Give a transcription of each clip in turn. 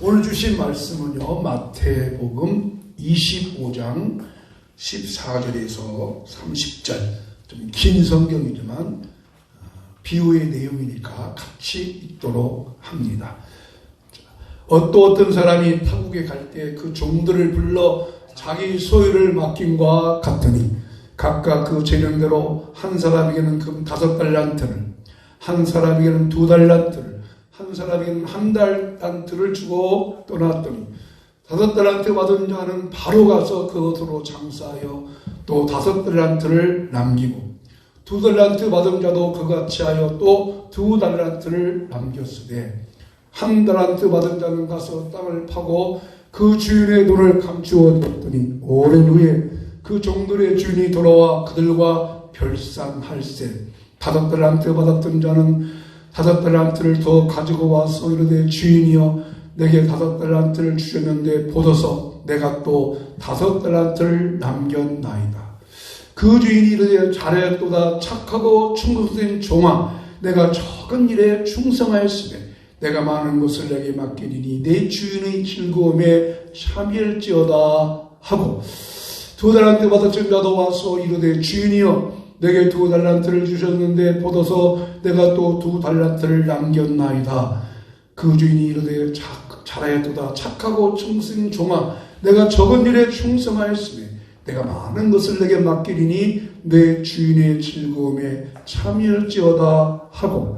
오늘 주신 말씀은요, 마태복음 25장 14절에서 30절, 좀 긴 성경이지만 비유의 내용이니까 같이 읽도록 합니다. 어떤 사람이 타국에 갈 때 그 종들을 불러 자기 소유를 맡김과 같으니 각각 그 재량대로 한 사람에게는 금 5달란트를, 한 사람에게는 2달란트를, 한 사람에게는 1달란트를 주고 떠났더니 5달란트 받은 자는 바로 가서 그것으로 장사하여 또 5달란트를 남기고 2달란트 받은 자도 그같이 하여 또 2달란트를 남겼으되 1달란트 받은 자는 가서 땅을 파고 그 주인의 돈을 감추어 뒀더니 오랜 후에 그 종들의 주인이 돌아와 그들과 별산할세 5달란트 받았던 자는 5달란트를 더 가지고 와서 이르되 주인이여 내게 5달란트를 주셨는데 보소서 내가 또 5달란트를 남겼나이다. 그 주인이 이르되 잘하였도다 착하고 충성된 종아 내가 적은 일에 충성하였으며 내가 많은 것을 내게 맡기리니 내 주인의 즐거움에 참여할지어다 하고 2달란트 받았던 자도 와서 이르되 주인이여 내게 2달란트를 주셨는데 보소서 내가 또 2달란트를 남겼나이다. 그 주인이 이르되 잘하였도다 착하고 충성된 종아 내가 적은 일에 충성하였으며 내가 많은 것을 내게 맡기리니 내 주인의 즐거움에 참여할지어다 하고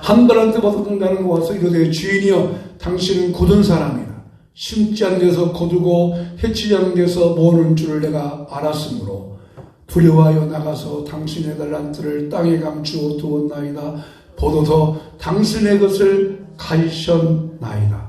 1달란트 받았던 자는 와서 이르되 주인이여 당신은 굳은 사람이라 심지 않은 데서 거두고 해치지 않은 데서 모으는 줄을 내가 알았으므로 두려워하여 나가서 당신의 달란트를 땅에 감추어 두었나이다. 보소서 당신의 것을 가지셨나이다.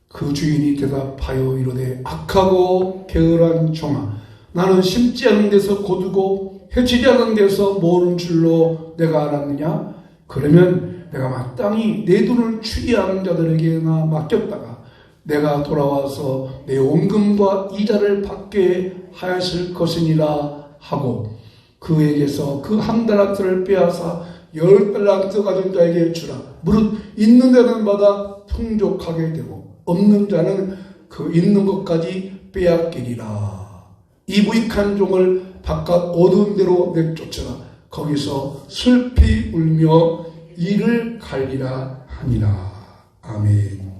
그 주인이 대답하여 이르되 악하고 게으른 종아 나는 심지 않은 데서 거두고 해치지 않은 데서 모으는 줄로 내가 알았느냐? 그러면 내가 마땅히 내 돈을 추리하는 자들에게나 맡겼다가 내가 돌아와서 내 원금과 이자를 받게 하였을 것이니라 하고 그에게서 그 1달란트를 빼앗아 10달란트 가진 자에게 주라. 무릇 있는 자는 마다 풍족하게 되고 없는 자는 그 있는 것까지 빼앗기리라. 이 무익한 종을 바깥 어두운 데로 내쫓으라. 거기서 슬피 울며 이를 갈리라 하니라. 아멘.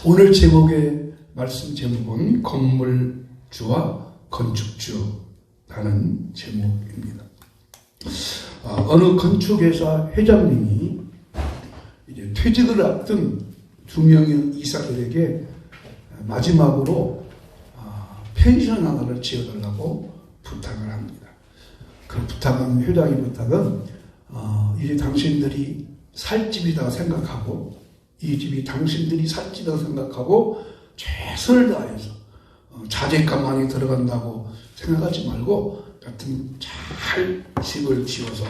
오늘 제목의 말씀 제목은 건물주와 건축주라는 제목입니다. 어느 건축회사 회장님이 이제 퇴직을 앞둔 2명의 이사들에게 마지막으로 펜션 하나를 지어달라고 부탁을 합니다. 그 부탁은 회장의 부탁은 이제 당신들이 살 집이다 생각하고 이 집이 당신들이 살 집이다 생각하고 최선을 다해서 자재값 많이 들어간다고 생각하지 말고 하여튼 잘 집을 지어서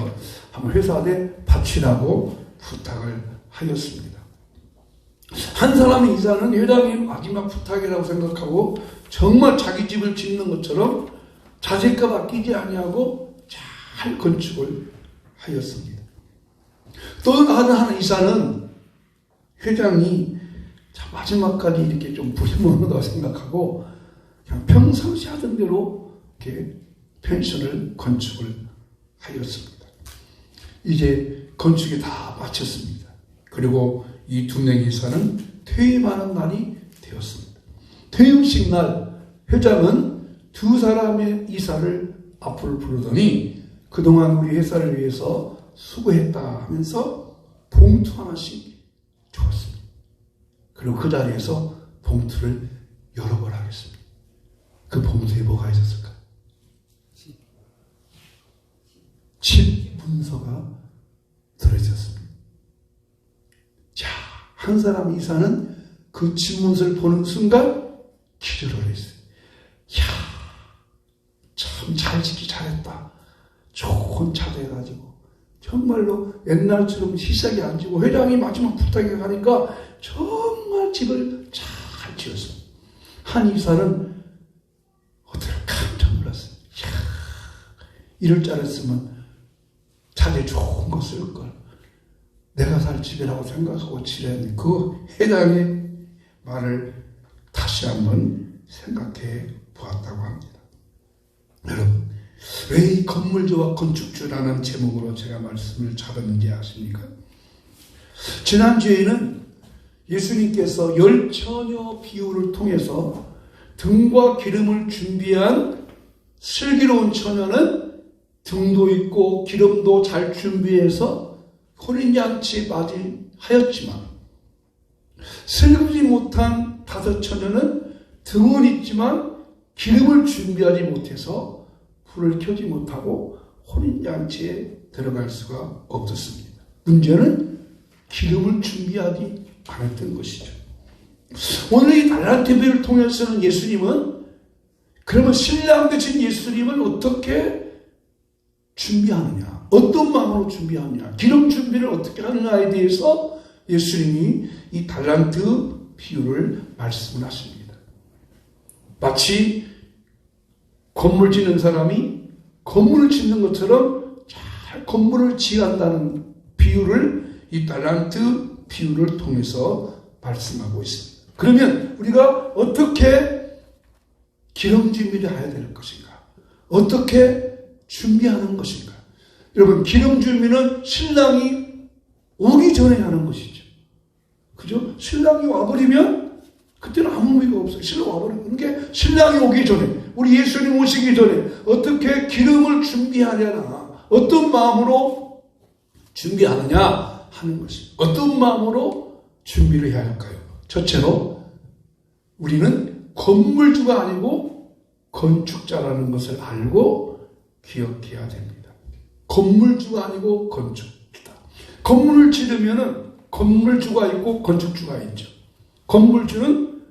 한번 회사에 바치라고 부탁을 하였습니다. 한 사람의 이사는 회장의 마지막 부탁이라고 생각하고 정말 자기 집을 짓는 것처럼 자재값 아끼지 아니하고 잘 건축을 하였습니다. 또 다른 한 이사는 회장이 마지막까지 이렇게 좀 부려먹는다고 생각하고 그냥 평상시 하던 대로 이렇게 펜션을 건축을 하였습니다. 이제 건축이 다 마쳤습니다. 그리고 이 2명의 이사는 퇴임하는 날이 되었습니다. 퇴임식 날 회장은 2 사람의 이사를 앞으로 부르더니 그동안 우리 회사를 위해서 수고했다 하면서 봉투 하나씩 주었습니다. 그리고 그 자리에서 봉투를 열어보라 하겠습니다. 그 봉투에 뭐가 있었을까? 집 문서가 들어있었습니다. 자, 한 사람 이사는 그 집 문서를 보는 순간 기절을 했어요. 이야, 참 잘 짓기 잘했다. 좋은 자재 가지고 정말로 옛날처럼 시작이 안 지고 회장이 마지막 부탁에 가니까 정말 집을 잘 지었습니다. 한 이사는 어떻게 깜짝 놀랐어요. 이야, 이럴 줄 알았으면 자재 좋은 거 쓸 걸. 내가 살 집이라고 생각하고 지낸 그 회당의 말을 다시 한번 생각해 보았다고 합니다. 여러분, 왜 이 건물주와 건축주라는 제목으로 제가 말씀을 잡았는지 아십니까? 지난주에는 예수님께서 열 처녀 비유를 통해서 등과 기름을 준비한 슬기로운 처녀는 등도 있고 기름도 잘 준비해서 혼인잔치에 맞이하였지만, 슬기지 못한 다섯 처녀는 등은 있지만 기름을 준비하지 못해서 불을 켜지 못하고 혼인잔치에 들어갈 수가 없었습니다. 문제는 기름을 준비하지 않았던 것이죠. 오늘 이 달란트 비유를 통해서는 예수님은, 그러면 신랑 되신 예수님을 어떻게 준비하느냐, 어떤 마음으로 준비하느냐, 기름 준비를 어떻게 하느냐에 대해서 예수님이 이 달란트 비유를 말씀을 하십니다. 마치 건물 짓는 사람이 건물을 짓는 것처럼 잘 건물을 지어간다는 비유를 이 달란트 비유를 통해서 말씀하고 있습니다. 그러면 우리가 어떻게 기름 준비를 해야 될 것인가? 어떻게 준비하는 것인가? 여러분, 기름 준비는 신랑이 오기 전에 하는 것이죠. 그죠? 신랑이 와버리면 그때는 아무 의미가 없어요. 신랑 와버리면. 그러니까 신랑이 오기 전에, 우리 예수님 오시기 전에 어떻게 기름을 준비하려나, 어떤 마음으로 준비하느냐 하는 것입니다. 어떤 마음으로 준비를 해야 할까요? 첫째로 우리는 건물주가 아니고 건축자라는 것을 알고 기억해야 됩니다. 건물주가 아니고 건축주다. 건물을 지으면은 건물주가 있고 건축주가 있죠. 건물주는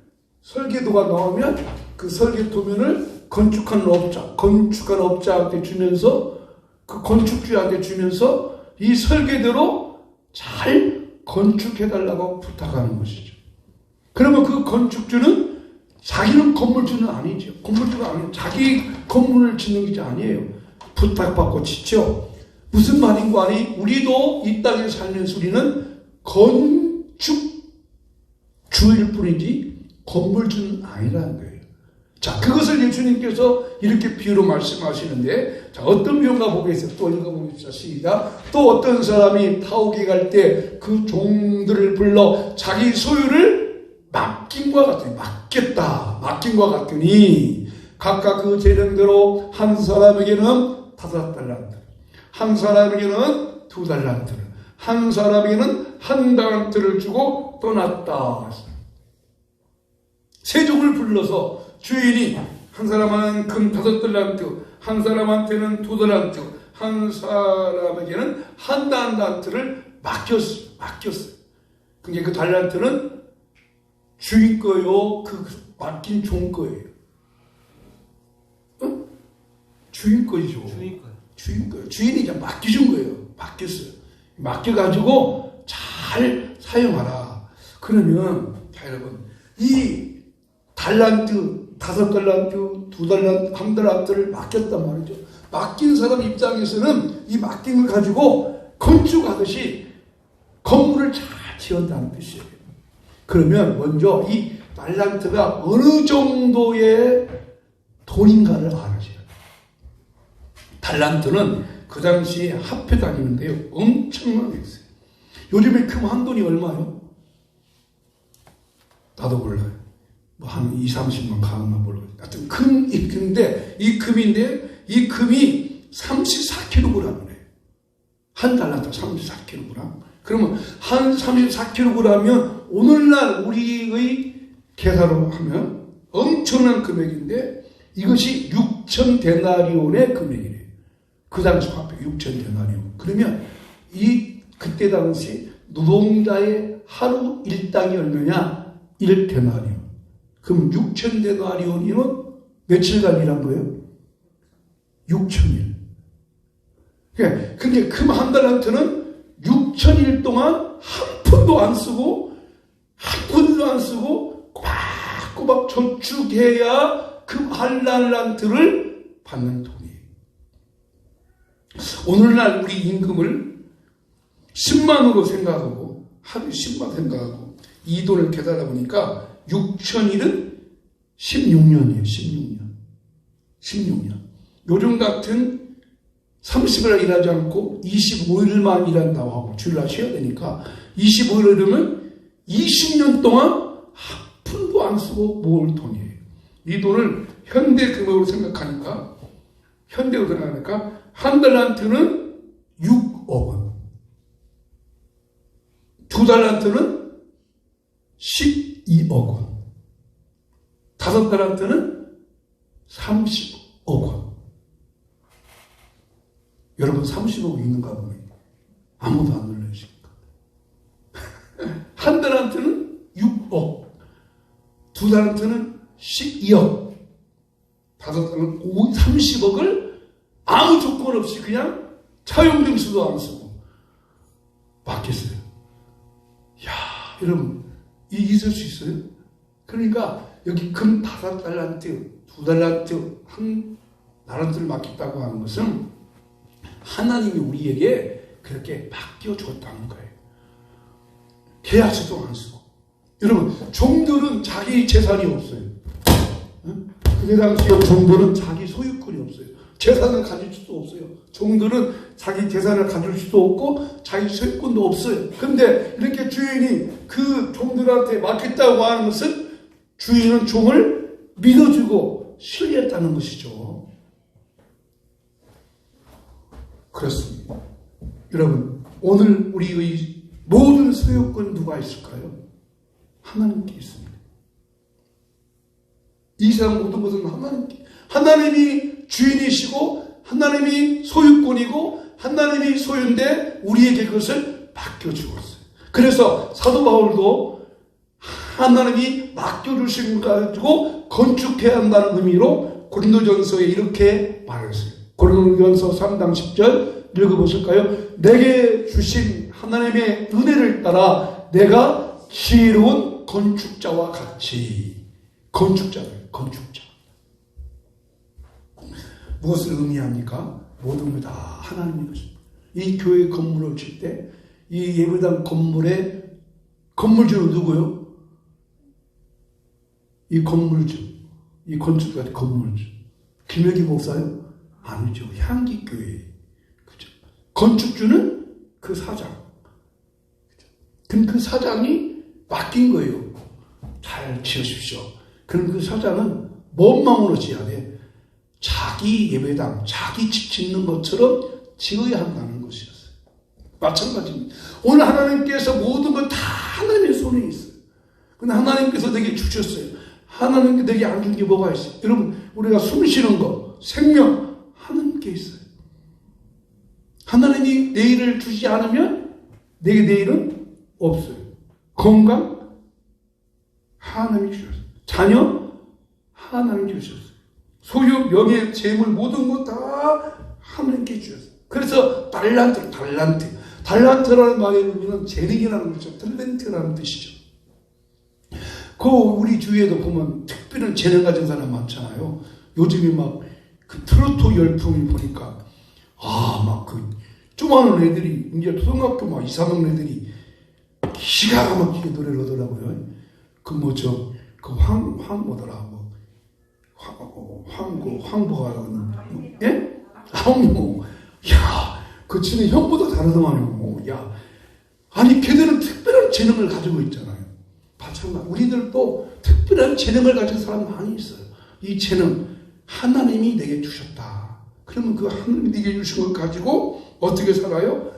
설계도가 나오면 그 설계도면을 건축한 업자한테 주면서, 그 건축주한테 주면서 이 설계대로 잘 건축해달라고 부탁하는 것이죠. 그러면 그 건축주는 자기는 건물주는 아니죠. 건물주가 아니에요. 자기 건물을 짓는 게 아니에요. 부탁받고 짓죠. 무슨 말인가 하니, 우리도 이 땅에 살면서 우리는 건축주일 뿐이지 건물주는 아니라는 거예요. 자, 그것을 예수님께서 이렇게 비유로 말씀하시는데, 자, 어떤 비유인가 보겠어요. 또 읽어보겠습니다. 시작. 또 어떤 사람이 타옥에 갈 때 그 종들을 불러 자기 소유를 맡김과 같으니, 맡김과 같으니 각각 그 재량대로 한 사람에게는 5달란트, 한 사람에게는 2달란트를, 한 사람에게는 1달란트를 주고 떠났다. 세종을 불러서 주인이 한 사람은 금 5달란트, 한 사람한테는 2달란트, 한 사람에게는 1달란트를 맡겼어요. 그게 그 달란트는 주인 거요, 그 맡긴 종 거예요. 어? 주인 거죠. 주인 거예요. 주인이 이제 맡겨준 거예요. 맡겨가지고 잘 사용하라. 그러면, 자, 여러분, 이 달란트, 5달란트, 2달란트, 1달란트를 맡겼단 말이죠. 맡긴 사람 입장에서는 이 맡긴 걸 가지고 건축하듯이 건물을 잘 지은다는 뜻이에요. 그러면 먼저 이 달란트가 어느 정도의 돈인가를 알아셔야 돼요. 달란트는 그 당시에 화폐 다니는데요, 엄청나게 했어요. 요즘에 금 한 돈이 얼마요? 나도 몰라요. 뭐 한 2, 30만 가는가 몰라요. 하여튼 금인데, 이 금이 34kg이래요. 한 달란트 34kg. 그러면 한 34kg면 오늘날 우리의 계산으로 하면 엄청난 금액인데, 이것이 6,000데나리온의 금액이래요. 그 당시 화폐 6,000데나리온. 그러면 그때 당시 노동자의 하루 일당이 얼마냐? 1데나리온. 그럼 6,000데나리온이면 며칠간 일한 거예요? 6,000일. 근데 금 1달란트는 6,000일 동안 한 푼도 안 쓰고 꼬박꼬박 저축해야 금 1달란트를 받는 돈이에요. 오늘날 우리 임금을 10만으로 생각하고 하루에 10만 생각하고 이 돈을 깨달아 보니까 6천일은 16년이에요. 16년. 요즘 같은 30일 일하지 않고 25일만 일한다고 하고 주일날 쉬어야 되니까 25일을 이러면 20년 동안 한 푼도 안 쓰고 모을 돈이에요. 이 돈을 현대 금액으로 생각하니까 한 달란트는 6억 원, 2달란트는 12억 원, 5달란트는 30억 원. 여러분 30억 있는가 보네. 아무도 안 놀라시니까. 한 달한테는 6억, 2달한테는 12억, 5달한테는 30억을 아무 조건 없이 그냥 차용증수도 안 쓰고 맡겼어요. 이야, 여러분 이 있을 수 있어요? 그러니까 여기 금 5달란트, 2달란트, 한 달란트를 맡겼다고 하는 것은 하나님이 우리에게 그렇게 맡겨줬다는 거예요. 계약서도 안 쓰고. 여러분, 종들은 자기 재산이 없어요. 그때 당시에 종들은 자기 소유권이 없어요. 재산을 가질 수도 없어요. 종들은 자기 재산을 가질 수도 없고 자기 소유권도 없어요. 근데 이렇게 주인이 그 종들한테 맡겼다고 하는 것은 주인은 종을 믿어주고 신뢰했다는 것이죠. 그렇습니다. 여러분, 오늘 우리의 모든 소유권 누가 있을까요? 하나님께 있습니다. 이 세상 모든 것은 하나님께. 하나님이 주인이시고 하나님이 소유권이고 하나님이 소유인데 우리에게 그것을 맡겨주었어요. 그래서 사도 바울도 하나님이 맡겨주신 것 가지고 건축해야 한다는 의미로 고린도전서에 이렇게 말했어요. 고린도전서 3장 10절 읽어보실까요? 내게 주신 하나님의 은혜를 따라 내가 지혜로운 건축자와 같이. 건축자예요. 건축자. 무엇을 의미합니까? 모든 것 다 하나님의 것입니다. 이 교회 건물을 칠 때 이 예배당 건물의 건물주는 누구요? 이 건물주, 이 건축가 건물주. 김혁기 목사요? 아니죠. 향기교회. 그죠? 건축주는 그 사장. 그죠? 그럼 그 사장이 맡긴 거예요. 잘 지으십시오. 그럼 그 사장은 뭔 마음으로 지어야 돼? 자기 예배당, 자기 집 짓는 것처럼 지어야 한다는 것이었어요. 마찬가지입니다. 오늘 하나님께서 모든 것 다 하나님의 손에 있어요. 근데 하나님께서 내게 주셨어요. 하나님께 내게 안 준 게 뭐가 있어요? 여러분, 우리가 숨 쉬는 거, 생명, 하나님께 있어요. 하나님이 내일을 주지 않으면 내게 내일은 없어요. 건강, 하나님이 주셨어요. 자녀, 하나님이 주셨어요. 소유, 명예, 재물, 모든 것 다 하나님께 주셨어요. 그래서 달란트라는 말의 의미는 재능이라는 거죠. 탤런트라는 뜻이죠. 그 우리 주위에도 보면 특별한 재능 가진 사람 많잖아요. 요즘에 막 그 트로트 열풍이 보니까 막 그 조그마한 애들이 이제 초등학교 막 2, 3학년 애들이 기가 막히게 노래를 하더라고요. 그 뭐죠? 그 뭐더라? 황보가 예? 황보. 야, 그 친구 형보다 다르더만요. 야, 아니 걔들은 특별한 재능을 가지고 있잖아요. 마찬가지. 우리들도 특별한 재능을 가진 사람 많이 있어요. 이 재능 하나님이 내게 주셨다. 그러면 그 하나님이 내게 주신 걸 가지고 어떻게 살아요?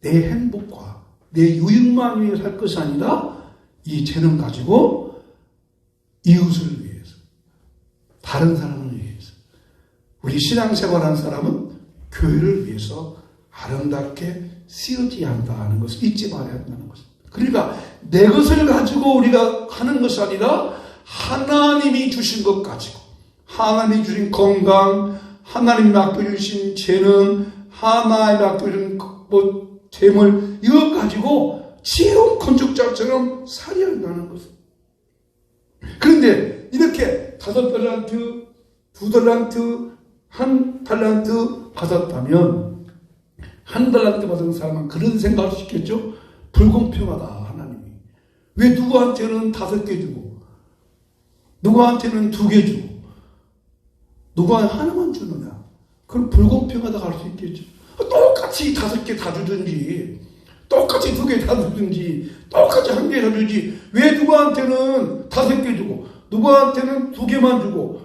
내 행복과 내 유익만 위해 살 것이 아니라 이 재능 가지고 이웃을 위해서, 다른 사람을 위해서, 우리 신앙생활하는 사람은 교회를 위해서 아름답게 쓰여져야 한다는 것을 잊지 말아야 한다는 것입니다. 그러니까 내 것을 가지고 우리가 하는 것이 아니라 하나님이 주신 것 가지고, 하나님이 주신 건강, 하나님이 맡겨주신 재능, 하나님이 맡겨주신 재물, 이것 가지고 지혜로운 건축자처럼 살아야 한다는 것입니다. 그런데 이렇게 5달란트, 2달란트, 1달란트 받았다면 한 달란트 받은 사람은 그런 생각할 수 있겠죠? 불공평하다, 하나님이. 왜 누구한테는 5개 주고, 누구한테는 2개 주고, 누구한테 하나만 주느냐? 그럼 불공평하다 할 수 있겠죠? 똑같이 5개 다 주든지, 똑같이 2개 다 주든지, 똑같이 1개 다 주지, 왜 누구한테는 5개 주고, 누구한테는 2개만 주고,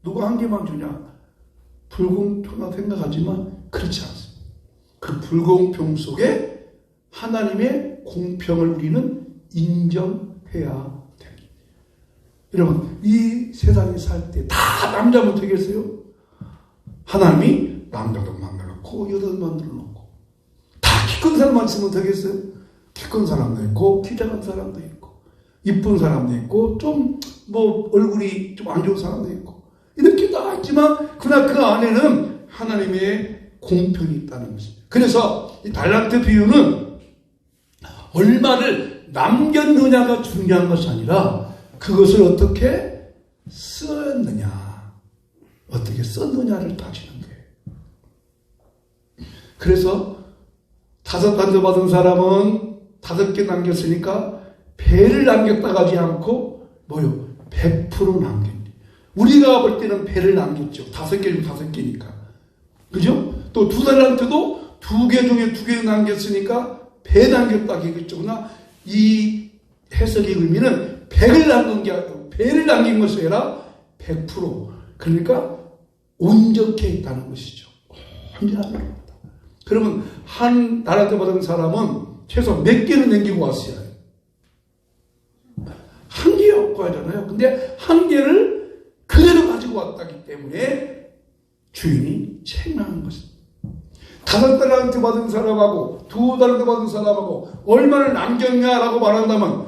누구 1개만 주냐? 불공평하다 생각하지만 그렇지 않습니다. 그 불공평 속에 하나님의 공평을 우리는 인정해야 됩니다. 여러분, 이 세상에 살 때 다 남자면 되겠어요? 하나님이 남자도 만들어놓고 여자도 만들어놓고 다 키 큰 사람만 있으면 되겠어요? 키 큰 사람도 있고 키 작은 사람도 있고 이쁜 사람도 있고 좀 뭐 얼굴이 좀 안 좋은 사람도 있고 이렇게 다 있지만 그러나 그 안에는 하나님의 공평이 있다는 것입니다. 그래서 이 달란트 비유는 얼마를 남겼느냐가 중요한 것이 아니라 그것을 어떻게 썼느냐, 어떻게 썼느냐를 따지는 거예요. 그래서 5단트 받은 사람은 5개 남겼으니까 배를 남겼다 가지 않고 뭐요? 100% 남겼네. 우리가 볼 때는 배를 남겼죠. 5개면 5개니까. 그죠? 또 2달란트도 2개 중에 2개를 남겼으니까 배 남겼다 하겠죠. 그러나 이 해석의 의미는 배를 남긴 것이 아니라 100%. 그러니까 온전케 있다는 것이죠. 온전하다는 겁니다. 그러면 한 달란트 받은 사람은 최소 몇 개는 남기고 왔어야 해요. 1개였고 하잖아요. 근데 1개를 그대로 가지고 왔다기 때문에 주인이 책망한 것입니다. 5달란트 받은 사람하고 2달란트 받은 사람하고 얼마를 남겼냐라고 말한다면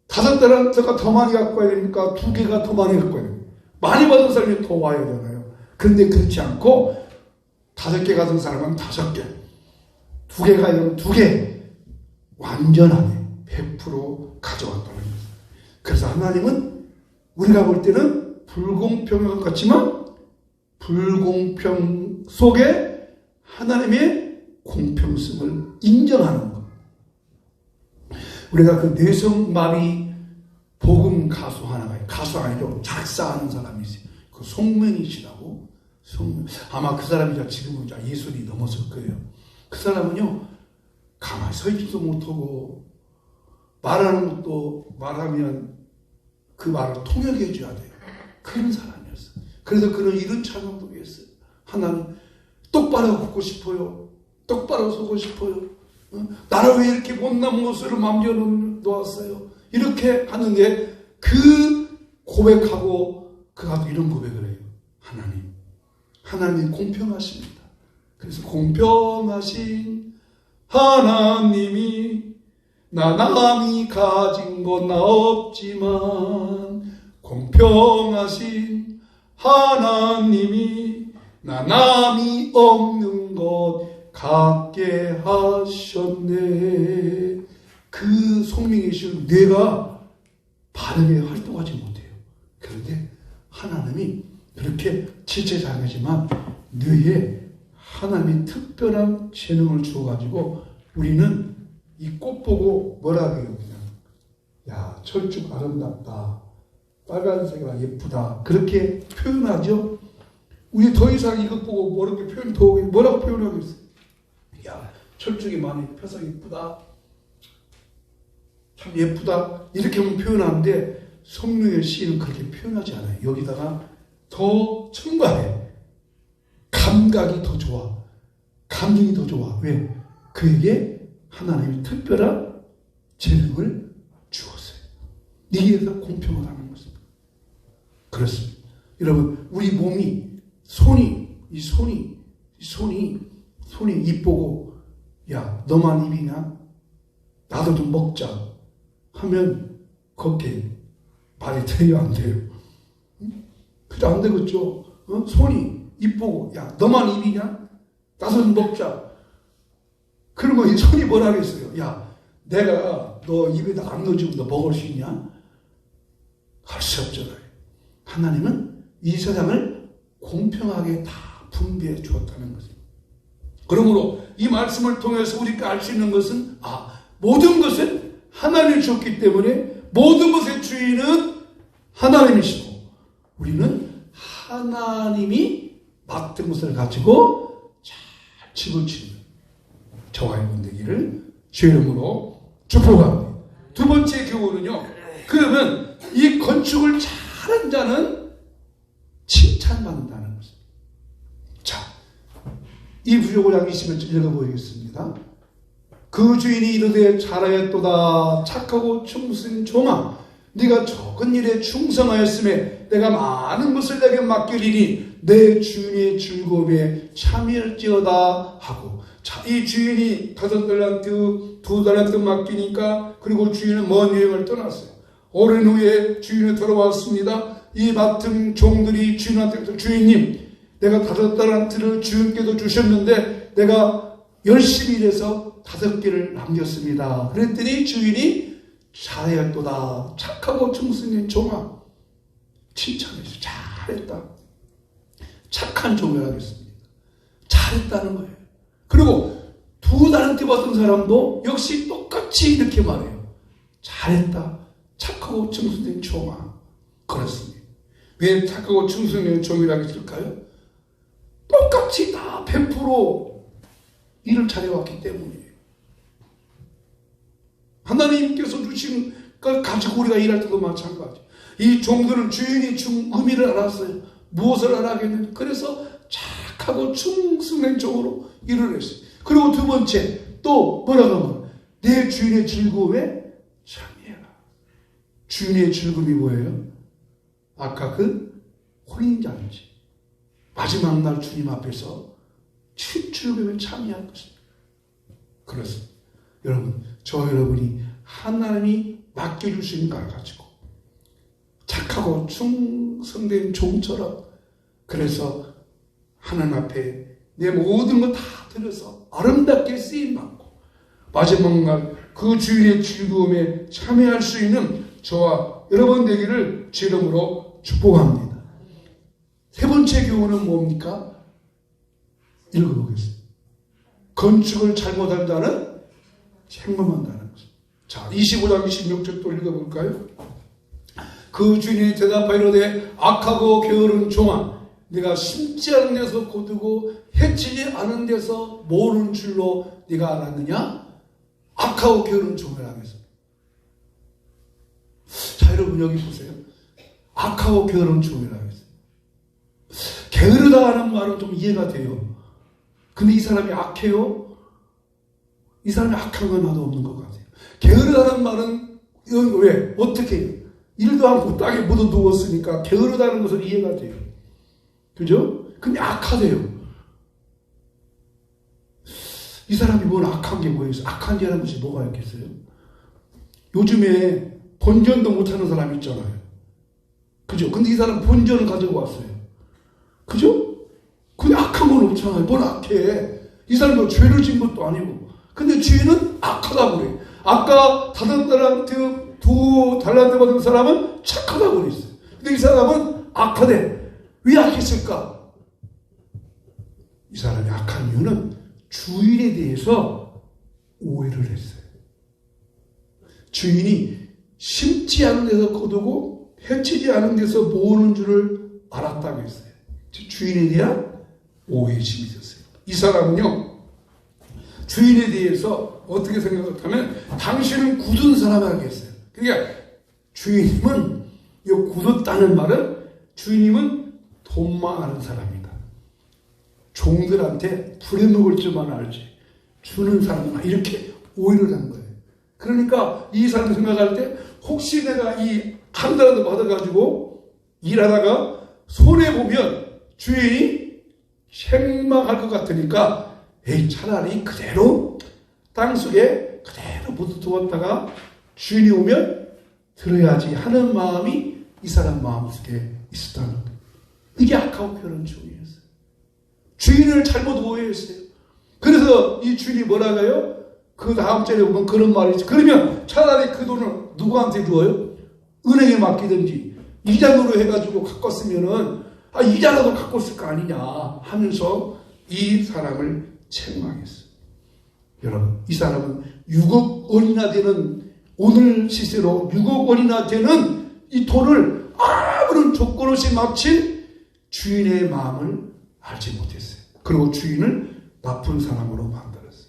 5달란트가 더 많이 갖고 와야 되니까 2개가 더 많이 갖고 와야 돼요. 많이 받은 사람이 더 와야 되잖아요. 그런데 그렇지 않고 5개 받은 사람은 5개, 2개 가려면 2개 완전하게 100% 가져왔다는 거예요. 그래서 하나님은 우리가 볼 때는 불공평한 것 같지만 불공평 속에 하나님의 공평성을 인정하는 것. 우리가 그 뇌성마비 복음 가수 하나가 가수 아니죠. 작사하는 사람이 있어요. 그 송명이시라고. 아마 그 사람이 지금은 예술이 넘었을 거예요. 그 사람은요 가만히 서 있지도 못하고 말하는 것도 말하면 그 말을 통역해 줘야 돼요. 그런 사람이었어요. 그래서 그는 이런 찬양도 했어요. 하나님 똑바로 걷고 싶어요. 똑바로 서고 싶어요. 나를 왜 이렇게 못난 모습으로 만들어 놓았어요. 이렇게 하는데 그 고백하고 그 가서 이런 고백을 해요. 하나님 공평하십니다. 그래서 공평하신 하나님이 나 남이 가진 건 나 없지만 공평하신 하나님이 나 남이 없는 것 갖게 하셨네. 그 송명이신 뇌가 바르게 활동하지 못해요. 그런데 하나님이 그렇게 지체장애지만 뇌에 하나님이 특별한 재능을 주어가지고 우리는 이 꽃 보고 뭐라 그래요? 그냥 야 철쭉 아름답다, 빨간색이라 예쁘다 그렇게 표현하죠. 우리 더 이상 이것 보고 뭐라고 표현하겠어요? 야 철쭉이 많이 펴서 예쁘다, 참 예쁘다 이렇게 하면 표현하는데 성령의 시인은 그렇게 표현하지 않아요. 여기다가 더 첨가해. 감각이 더 좋아. 감정이 더 좋아. 왜? 그에게 하나님이 특별한 재능을 주었어요. 이게 더 공평하다는 것입니다. 그렇습니다. 여러분, 우리 몸이 손이 이쁘고 야 너만 입이냐? 나도 좀 먹자 하면 거기에 말이 돼요, 안 돼요? 그죠? 안 되겠죠? 손이 이쁘고 야 너만 입이냐? 나도 좀 먹자. 그러면 이 손이 뭐라 그랬어요? 야 내가 너 입에다 안 넣어주면 너 먹을 수 있냐? 할 수 없잖아요. 하나님은 이 세상을 공평하게 다 분배해 주었다는 것입니다. 그러므로 이 말씀을 통해서 우리가 알 수 있는 것은 모든 것은 하나님이 주었기 때문에 모든 것의 주인은 하나님이시고 우리는 하나님이 맡은 것을 가지고 잘 집어치는 저와 여러분 되기를 주의 이름으로 축복합니다. 두 번째 교훈은요. 그러면 이 건축을 잘한 자는 칭찬받는다는 것입니다. 자, 이 구절을 20절 읽어보겠습니다. 그 주인이 이르되 잘하였도다 착하고 충성된 종아 네가 적은 일에 충성하였음에 내가 많은 것을 내게 맡기리니 내 주인의 즐거움에 참여할지어다 하고 자, 이 주인이 5달란트 2달란트 맡기니까 그리고 주인은 먼 여행을 떠났어요. 오랜 후에 주인이 돌아왔습니다. 이 맡은 종들이 주인한테 주인님 내가 5달란트를 주인께도 주셨는데 내가 열심히 일해서 5개를 남겼습니다. 그랬더니 주인이 잘하였도다 착하고 충성된 종아 칭찬했어요. 잘했다. 착한 종을 하겠습니다. 잘했다는 거예요. 그리고 2달란트 받은 사람도 역시 똑같이 이렇게 말해요. 잘했다. 착하고 충성된 종아. 그렇습니다. 왜 착하고 충성된 종이라고 했을까요? 똑같이 다 100% 일을 잘해왔기 때문이에요. 하나님께서 주신 걸 가지고 우리가 일할 때도 마찬가지. 이 종들은 주인이 준 의미를 알았어요. 무엇을 알아야겠는지. 그래서 착하고 충성된 종으로 일을 했어요. 그리고 두 번째 또 뭐라고 하면 내 주인의 즐거움에 참여해라. 주인의 즐거움이 뭐예요? 아까 그 혼인잔치 마지막 날 주님 앞에서 즐거움에 참여할 것입니다. 그렇습니다. 여러분, 저 여러분이 하나님이 맡겨주신 걸 가지고 착하고 충성된 종처럼 그래서 하나님 앞에 내 모든 거 다 들여서 아름답게 쓰임받고 마지막 날 그 주인의 즐거움에 참여할 수 있는 저와 여러분 되기를 주 이름으로 축복합니다. 세 번째 교훈은 뭡니까? 읽어보겠습니다. 건축을 잘못한 자는 책망한다는 것입니다. 자, 25장 26절 또 읽어볼까요? 그 주인이 대답하여 이르되 악하고 게으른 종아 네가 심지 않은 데서 거두고 해치지 않은 데서 모르는 줄로 네가 알았느냐? 악하고 게으른 종을 하면서. 자, 여러분 여기 보세요. 악하고 게으른 종을 하면서. 게으르다 하는 말은 좀 이해가 돼요. 근데 이 사람이 악해요? 이 사람이 악한 건 하나도 없는 것 같아요. 게으르다는 말은 왜? 어떻게 해요? 일도 않고 땅에 묻어 누웠으니까 게으르다는 것은 이해가 돼요. 그죠? 근데 악하대요. 이 사람이 뭘 악한 게 뭐예요? 악한 짓 하는 것이 뭐가 있겠어요? 요즘에 본전도 못하는 사람 있잖아요. 그죠? 근데 이 사람 본전을 가지고 왔어요. 그죠? 근데 악한 건 없잖아요. 뭘 악해? 이 사람도 죄를 진 것도 아니고. 근데 주인은 악하다고 그래요. 아까 5달란트 2달란트 받은 사람은 착하다고 그랬어요. 근데 이 사람은 악하대. 왜 악했을까? 이 사람이 악한 이유는 주인에 대해서 오해를 했어요. 주인이 심지 않은 데서 거두고 해치지 않은 데서 모으는 줄을 알았다고 했어요. 주인에 대한 오해심이 있었어요. 이 사람은요, 주인에 대해서 어떻게 생각하면 당신은 굳은 사람이라고 했어요. 그러니까 주인님은 이 굳었다는 말은 주인님은 돈만 아는 사람이다. 종들한테 부려먹을 줄만 알지 주는 사람은 이렇게 오해를 한 거예요. 그러니까 이 사람이 생각할 때 혹시 내가 이 한 달라도 받아가지고 일하다가 손해보면 주인이 책망할 것 같으니까 에이 차라리 그대로 땅속에 그대로 묻어두었다가 주인이 오면 들어야지 하는 마음이 이 사람 마음속에 있었다는 거예요. 이게 악하고 게으른 종이었어요. 주인을 잘못 오해했어요. 그래서 이 주인이 뭐라고 해요? 그 다음 절에 보면 그런 말이 있어요. 그러면 차라리 그 돈을 누구한테 주어요? 은행에 맡기든지 이자로 해가지고 갖고 왔으면은 이자라도 갖고 왔을 거 아니냐 하면서 이 사람을 책망했어요. 여러분, 이 사람은 6억 원이나 되는, 오늘 시세로 6억 원이나 되는 이 돈을 아무런 조건 없이 마치 주인의 마음을 알지 못했어요. 그리고 주인을 나쁜 사람으로 만들었어요.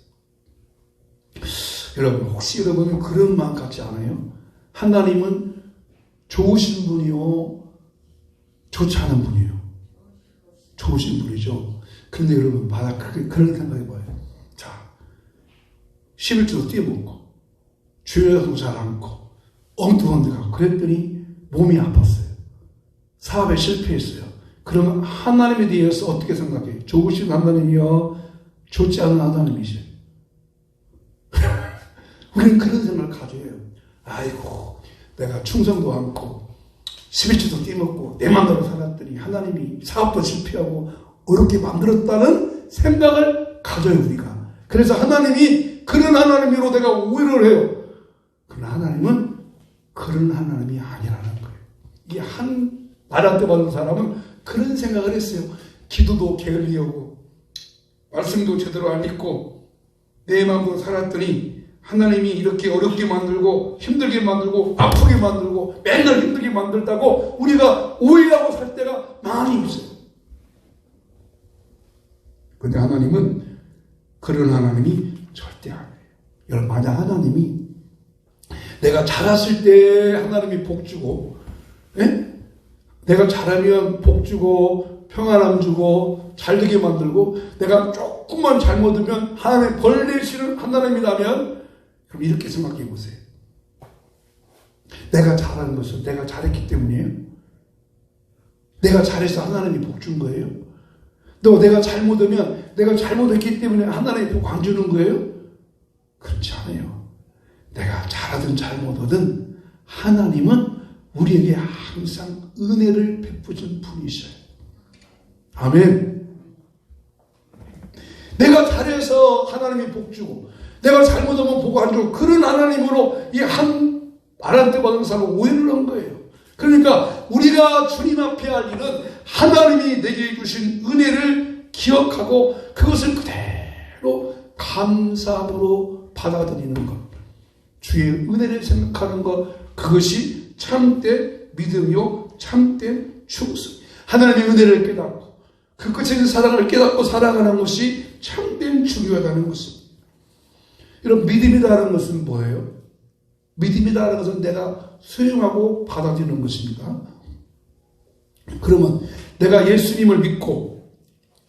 여러분, 혹시 여러분은 그런 마음 같지 않아요? 하나님은 좋으신 분이요, 좋지 않은 분이에요. 좋으신 분이죠. 그런데 여러분, 만약 그런 생각해봐요. 자, 11조도 띄어먹고, 주여도 잘 않고, 엉뚱한 데 가고, 그랬더니 몸이 아팠어요. 사업에 실패했어요. 그러면 하나님에 대해서 어떻게 생각해요? 좋으신 하나님이요, 좋지 않은 하나님이세요. 우리는 그런 생각을 가져야 해요. 아이고, 내가 충성도 않고 11조도 떼먹고 내 마음대로 살았더니 하나님이 사업도 실패하고 어렵게 만들었다는 생각을 가져요, 우리가. 그래서 하나님이 그런 하나님으로 내가 오해를 해요. 그러나 하나님은 그런 하나님이 아니라는 거예요. 이 한 나라한테 받은 사람은 그런 생각을 했어요. 기도도 게을리하고 말씀도 제대로 안 읽고 내 마음으로 살았더니 하나님이 이렇게 어렵게 만들고 힘들게 만들고 아프게 만들고 맨날 힘들게 만들다고 우리가 오해하고 살 때가 많이 있어요. 그런데 하나님은 그런 하나님이 절대 아니에요. 여러분, 만약 하나님이 내가 잘했을 때 하나님이 복 주고, 예? 내가 잘하면 복 주고 평안함 주고 잘되게 만들고, 내가 조금만 잘못하면 하나님의 벌 내시는 하나님이라면, 그럼 이렇게 생각해 보세요. 내가 잘하는 것은 내가 잘했기 때문이에요? 내가 잘해서 하나님이 복 준 거예요? 또 내가 잘못하면 내가 잘못했기 때문에 하나님이 복 안 주는 거예요? 그렇지 않아요. 내가 잘하든 잘못하든 하나님은 우리에게 항상 은혜를 베푸신 분이셔요. 아멘. 내가 잘해서 하나님이 복 주고 내가 잘못하면 복 안 주고 그런 하나님으로 이 한 아란떼 받은 사람은 오해를 한 거예요. 그러니까 우리가 주님 앞에 할 일은 하나님이 내게 주신 은혜를 기억하고 그것을 그대로 감사함으로 받아들이는 것, 주의 은혜를 생각하는 것, 그것이 참된 믿음이요 참된 충성. 하나님의 은혜를 깨닫고 그 끝에 있는 사랑을 깨닫고 살아가는 것이 참된 중요하다는 것입니다. 여러분, 믿음이라는 것은 뭐예요? 믿음이라는 것은 내가 수용하고 받아들이는 것입니다. 그러면 내가 예수님을 믿고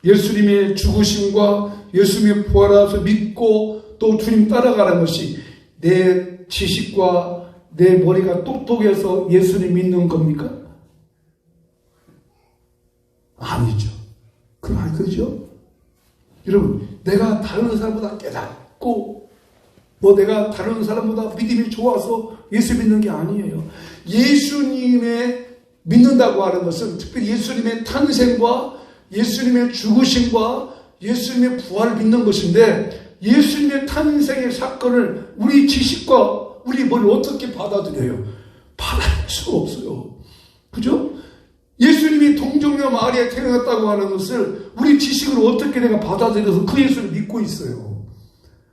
예수님의 죽으심과 예수님의 부활하셔서 믿고 또 주님 따라가는 것이 내 지식과 내 머리가 똑똑해서 예수님 믿는 겁니까? 아니죠. 그죠? 여러분, 내가 다른 사람보다 깨닫고 내가 다른 사람보다 믿음이 좋아서 예수 믿는 게 아니에요. 예수님의 믿는다고 하는 것은 특별히 예수님의 탄생과 예수님의 죽으심과 예수님의 부활을 믿는 것인데, 예수님의 탄생의 사건을 우리 지식과 우리 머리를 어떻게 받아들여요? 받아들일 수가 없어요. 그죠? 예수님이 동정녀 마리아에 태어났다고 하는 것을 우리 지식으로 어떻게 내가 받아들여서 그 예수를 믿고 있어요.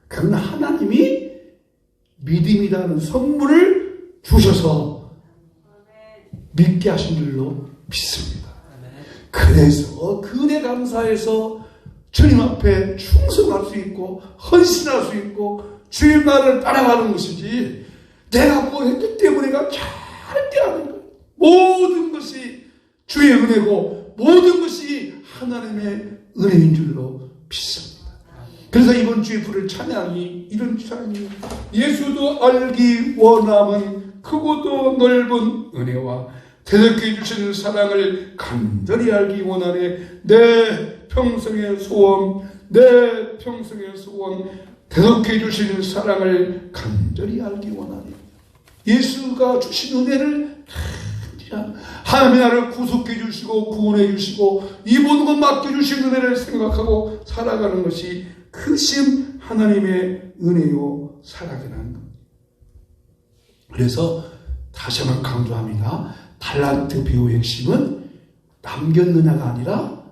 그러나 하나님이 믿음이라는 선물을 주셔서 믿게 하신 줄로 믿습니다. 그래서 그 은혜 감사해서 주님 앞에 충성할 수 있고 헌신할 수 있고 주의 말을 따라가는 것이지, 내가 뭐 했기 때문에가 절대 아닌 거예요. 모든 것이 주의 은혜고 모든 것이 하나님의 은혜인 줄로 믿습니다. 그래서 이번 주의 부를 찬양이 이런 찬양이, 예수도 알기 원함은 크고도 넓은 은혜와 대적해 주시는 사랑을 간절히 알기 원하네. 내 평생의 소원, 내 평생의 소원, 대적해 주시는 사랑을 간절히 알기 원하네. 예수가 주신 은혜를 하나님의 나를 구속해 주시고 구원해 주시고 이 모든 것 맡겨주신 은혜를 생각하고 살아가는 것이 크신 하나님의 은혜요 사랑이라는 겁니다. 그래서 다시 한번 강조합니다. 달란트 비유의 핵심은 남겼느냐가 아니라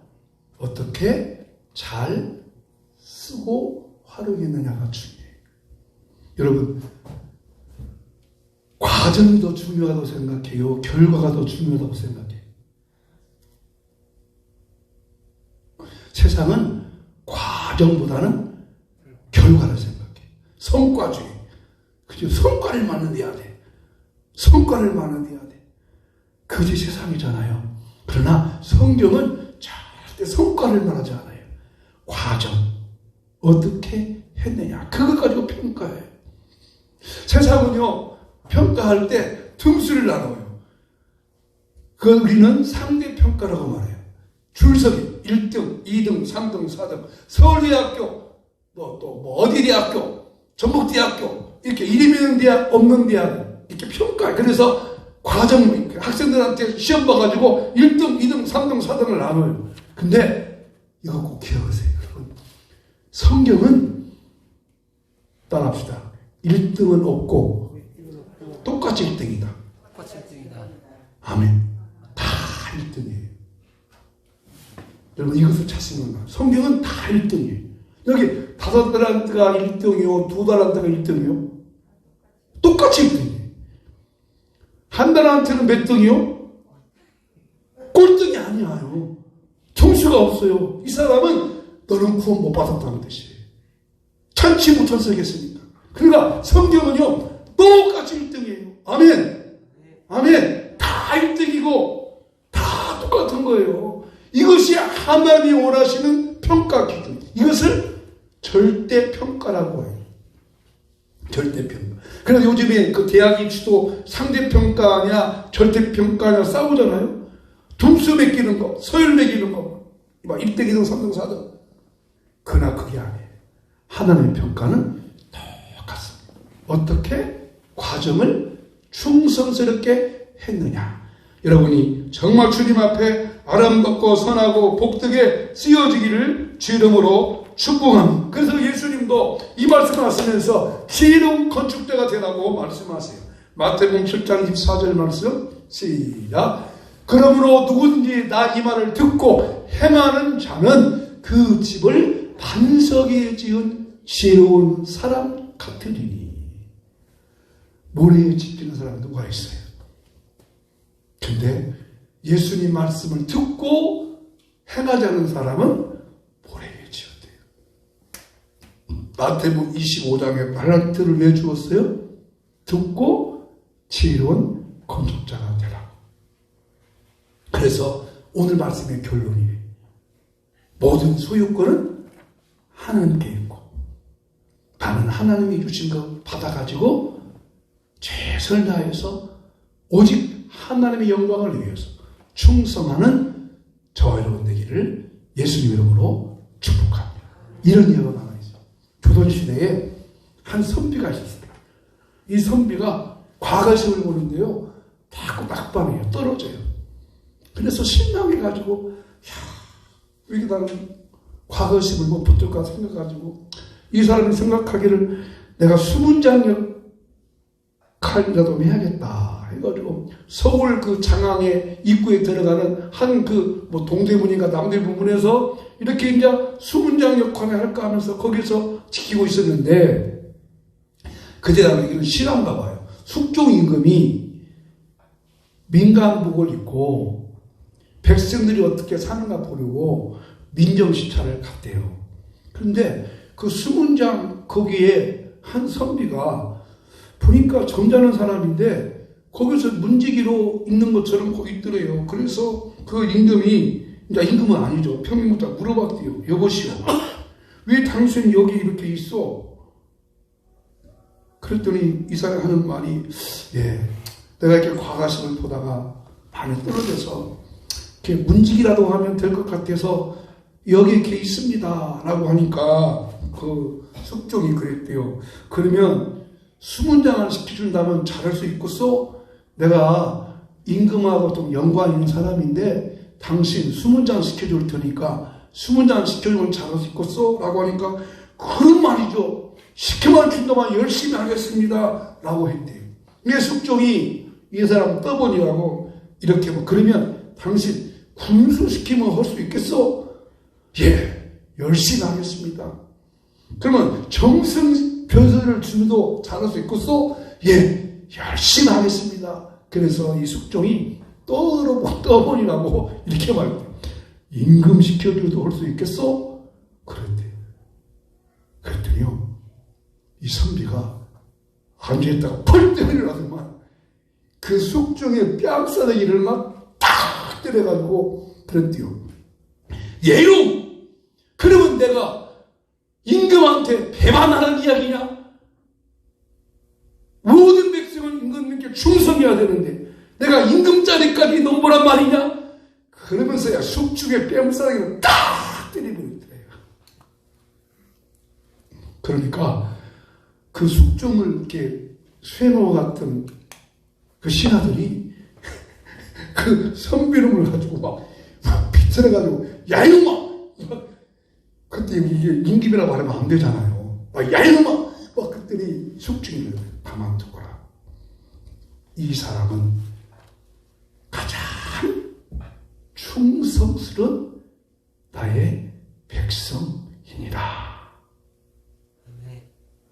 어떻게 잘 쓰고 활용했느냐가 중요해요. 여러분, 과정이 더 중요하다고 생각해요? 결과가 더 중요하다고 생각해요? 세상은 과정보다는 결과를 생각해요. 성과주의. 그죠? 성과를 만들어야 돼. 성과를 만들어야 돼. 그게 세상이잖아요. 그러나 성경은 절대 성과를 말하지 않아요. 과정. 어떻게 했느냐. 그것 가지고 평가해요. 세상은요, 평가할 때 등수를 나눠요. 그걸 우리는 상대평가라고 말해요. 줄서기 1등, 2등, 3등, 4등, 서울대학교, 어디 대학교, 전북대학교, 이렇게 이름 있는 대학, 없는 대학, 이렇게 평가해요. 그래서 과정, 학생들한테 시험 봐가지고 1등, 2등, 3등, 4등을 나눠요. 근데 이거 꼭 기억하세요. 여러분. 성경은 따라합시다. 1등은 없고 똑같이 1등이다. 아멘. 다 1등이에요. 여러분 이것을 찾으면 성경은 다 1등이에요. 여기 5달란트가 1등이요, 2달란트가 1등이요. 똑같이 1등이에요. 1달란트는 몇 등이요? 꼴등이 아니에요. 점수가 없어요. 이 사람은 너는 구원 못 받았다는 뜻이에요. 천치 못천석했으니까. 그러니까 성경은요 똑같이 1등이에요. 아멘. 아멘. 다 1등이고 다 똑같은 거예요. 이것이 하나님이 원하시는 평가 기준. 이것을 절대평가라고 해요. 절대평가. 그래서 요즘에 그 대학 입시도 상대평가냐 절대평가냐 싸우잖아요. 점수 매기는 거, 서열 매기는 거, 막 1등, 2등, 3등, 4등. 그러나 그게 아니에요. 하나님의 평가는 똑같습니다. 어떻게 과정을 충성스럽게 했느냐. 여러분이 정말 주님 앞에 아름답고 선하고 복되게 쓰여지기를 주 이름으로 축복합니다. 그래서 예수님도 이 말씀을 하시면서 지혜로운 건축자가 되라고 말씀하세요. 마태복음 7장 24절 말씀 시작. 그러므로 누구든지 나 이 말을 듣고 행하는 자는 그 집을 반석에 지은 지혜로운 사람 같으리니. 모래에 집 짓는 사람 누가 있어요? 근데 예수님 말씀을 듣고 행하지 않는 사람은 모래에 지었대요. 마태복음 25장에 달란트를 왜 주었어요? 듣고 지혜로운 건축자가 되라고. 그래서 오늘 말씀의 결론이에요. 모든 소유권은 하나님께 있고 나는 하나님이 주신 것 받아가지고 최선을 다해서 오직 하나님의 영광을 위해서 충성하는 저와 여러분 되기를 예수님 이름으로 축복합니다. 이런 예가 하나 있어요. 조선시대에 한 선비가 있었습니다. 이 선비가 과거시험을 보는데요. 자꾸 낙방이에요. 떨어져요. 그래서 실망해가지고 왜 나는 과거시험을 못 붙을까 생각해가지고 이 사람이 생각하기를 내가 수문장 역할이라도 해야겠다 해가지고 서울 그 장항의 입구에 들어가는 한 그 뭐 동대문인가 남대문에서 이렇게 이제 수문장 역할을 할까 하면서 거기서 지키고 있었는데 그때 당시에는 실한가 봐요. 숙종 임금이 민간복을 입고 백성들이 어떻게 사는가 보려고 민정시찰을 갔대요. 그런데 그 수문장 거기에 한 선비가 보니까 점잖은 사람인데 거기서 문지기로 있는 것처럼 거기 있더래요. 그래서 그 임금이, 이제 임금은 아니죠. 평민부터 물어봤대요. 여보시오, 왜 당신 여기 이렇게 있어? 그랬더니 이 사람이 하는 말이, 내가 이렇게 과가심을 보다가 밤에 떨어져서 이렇게 문지기라도 하면 될 것 같아서 여기 이렇게 있습니다 라고 하니까 그 숙종이 그랬대요. 그러면 수문장을 시켜준다면 잘할 수 있겠어? 내가 임금하고 좀 연관 있는 사람인데 당신 수문장 시켜줄 테니까 수문장 시켜주면 잘할 수 있겠어? 라고 하니까 그런 말이죠. 시켜만 준다면 열심히 하겠습니다 라고 했대요. 내 숙종이 이 사람 떠보니라고 이렇게 뭐 그러면 당신 군수 시키면 할 수 있겠어? 예, 열심히 하겠습니다. 그러면 정성 벼슬을 주도 잘할 수 있겠소? 예, 열심히 하겠습니다. 그래서 이 숙종이 떠보니라고 이렇게 말해요. 임금시켜줘도 할 수 있겠소? 그랬더니요, 이 선비가 앉아있다가 펄떡 일어나더만 그 숙종의 뺨싸대기를 막 탁 때려가지고 그랬대요. 예룡! 그러면 내가 임금한테 배반하는 이야기냐? 모든 백성은 임금님께 충성해야 되는데 내가 임금 자리까지 넘보란 말이냐? 그러면서야 숙중의 뺨싸대기를 딱 때리고 있더래요. 그러니까 그 숙중을 이렇게 쇠노 같은 그 신하들이 그 선비름을 가지고 막 비틀어가지고 야 이놈아! 그때 이게 임금이라고 하면 안 되잖아요. 야 이놈아! 막 그랬더니 숙중이 가만두거라. 이 사람은 가장 충성스러운 나의 백성이니라.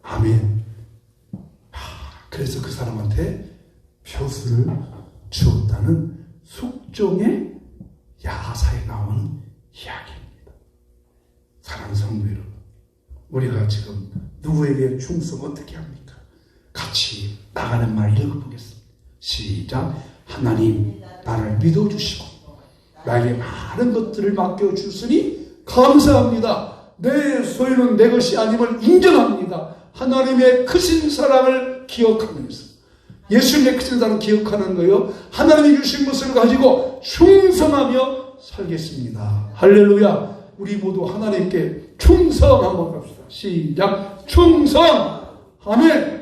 아멘. 그래서 그 사람한테 표수를 주었다는 숙종의 야사에 나오는 이야기입니다. 사랑하는 성도 여러분, 우리가 지금 누구에게 충성 어떻게 합니까? 같이 나가는 말 읽어보겠습니다. 시작. 하나님 나를 믿어주시고 나에게 많은 것들을 맡겨주시니 감사합니다. 내 소유는 내 것이 아님을 인정합니다. 하나님의 크신 사랑을 기억하면서 예수님의 크신 사랑을 기억하는 거요. 하나님이 주신 것을 가지고 충성하며 살겠습니다. 할렐루야. 우리 모두 하나님께 충성 한번 합시다. 시작. 충성. 아멘.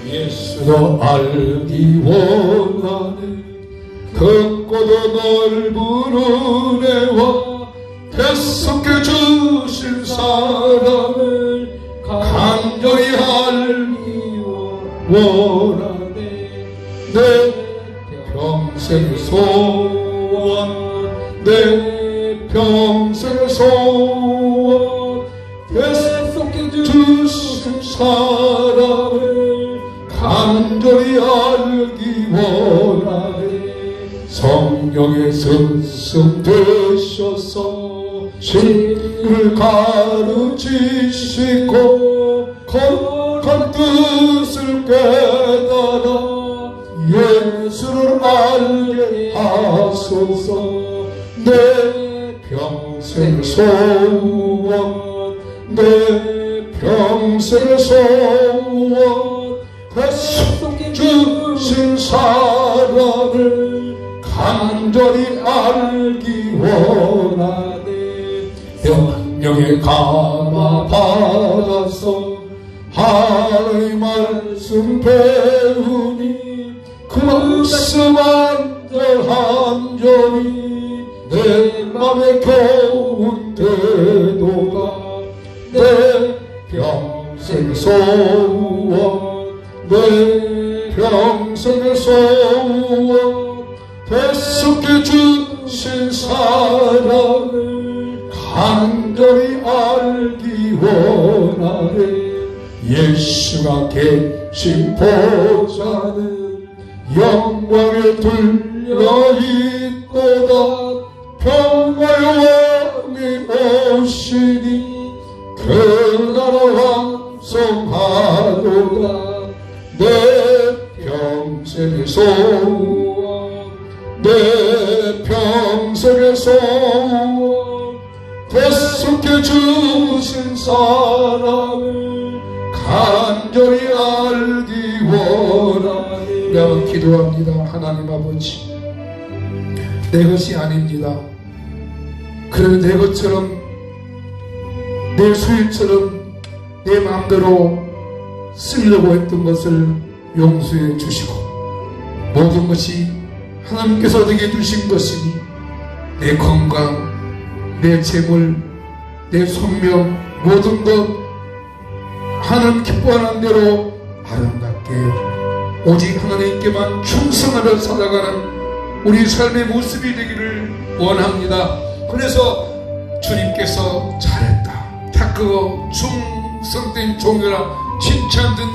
예수도 알기 원하네. 걷고도 넓은 은혜와 계속해 주신 사랑을 간절히 알기 원하네. 내 평생의 소원, 내 평생의 소원, 계속해 주신 사랑을 간절히 알기 원하네. 성령의 스승 되셔서 진리를 가르치시고 거룩한 뜻을 깨달아 예수를 알게 하소서. 내 평생의 소원, 내 평생의 소원, 계속 주신 사랑을 간절히 알기 원하네. 명령에 감화 받아서 하나님 말씀 배우니 그 말씀 한절이 내 맘에 겨운 태도가 내 평생 소원, 내 평생의 소원, 계속해 주신 사랑을 간절히 알기 원하네. 예수가 계신 보좌는 영광에 둘려있도다. 평화의 왕이 오시니 그 나라 왕성하도다. 내 평생의 소원, 내 평생의 소원, 계속해 주신 사랑을 간절히 알기 원하니. 내가 기도합니다. 하나님 아버지, 내 것이 아닙니다. 그런 내 것처럼, 내 소유처럼 내 마음대로 쓰려고 했던 것을 용서해 주시고, 모든 것이 하나님께서 내게 주신 것이니 내 건강, 내 재물, 내 손명, 모든 것 하나님 기뻐하는 대로 아름답게 오직 하나님께만 충성하며 살아가는 우리 삶의 모습이 되기를 원합니다. 그래서 주님께서 잘했다, 착하고 충성된 종이라 칭찬 듣는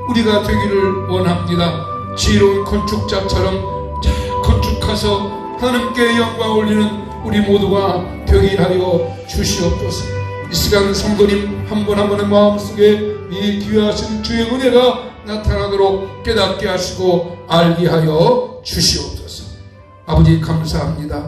우리가 되기를 원합니다. 지혜로운 건축자처럼 잘 건축해서 하나님께 영광 올리는 우리 모두가 되게 하여 주시옵소서. 이 시간 성도님 한 분 한 분의 마음속에 이 귀하신 주의 은혜가 나타나도록 깨닫게 하시고 알게 하여 주시옵소서. 아버지 감사합니다.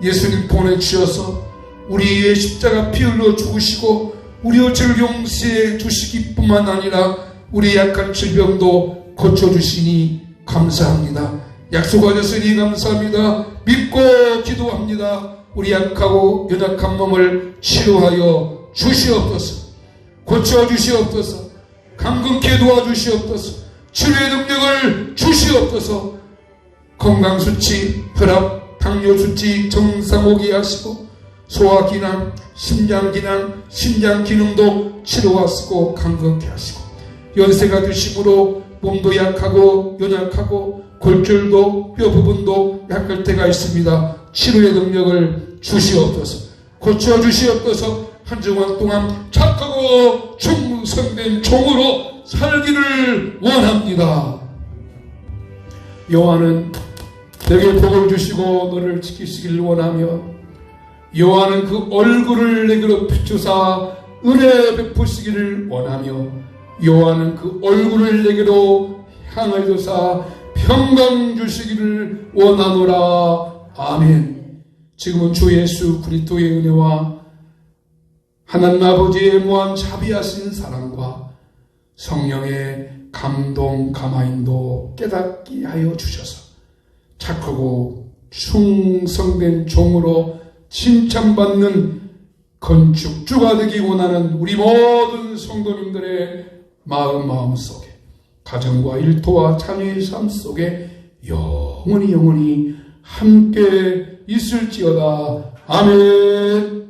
예수님 보내주셔서 우리의 십자가 피 흘려 죽으시고 우리의 죄를 용서해 주시기뿐만 아니라 우리 약한 질병도 고쳐주시니 감사합니다. 약속하셨으니 감사합니다. 믿고 기도합니다. 우리 약하고 연약한 몸을 치료하여 주시옵소서. 고쳐주시옵소서. 강건케 도와주시옵소서. 치료의 능력을 주시옵소서. 건강수치, 혈압, 당뇨수치 정상 오게 하시고 소화기능, 심장기능, 심장기능도 치료하시고 강건케 하시고 연세가 드심으로 몸도 약하고 연약하고 골절도 뼈 부분도 약할 때가 있습니다. 치료의 능력을 주시옵소서. 고쳐주시옵소서. 한 주간 동안 착하고 충성된 종으로 살기를 원합니다. 여호와는 내게 복을 주시고 너를 지키시기를 원하며 여호와는 그 얼굴을 내게로 비추사 은혜 베푸시기를 원하며 여호와는 그 얼굴을 내게로 향하여사 평강 주시기를 원하노라. 아멘. 지금은 주 예수 그리스도의 은혜와 하나님 아버지의 무한 자비하신 사랑과 성령의 감동 감화인도 깨닫게 하여 주셔서 착하고 충성된 종으로 칭찬받는 건축주가 되기 원하는 우리 모든 성도님들의 마음속에 가정과 일터와 자녀의 삶 속에 영원히 함께 있을지어다. 아멘.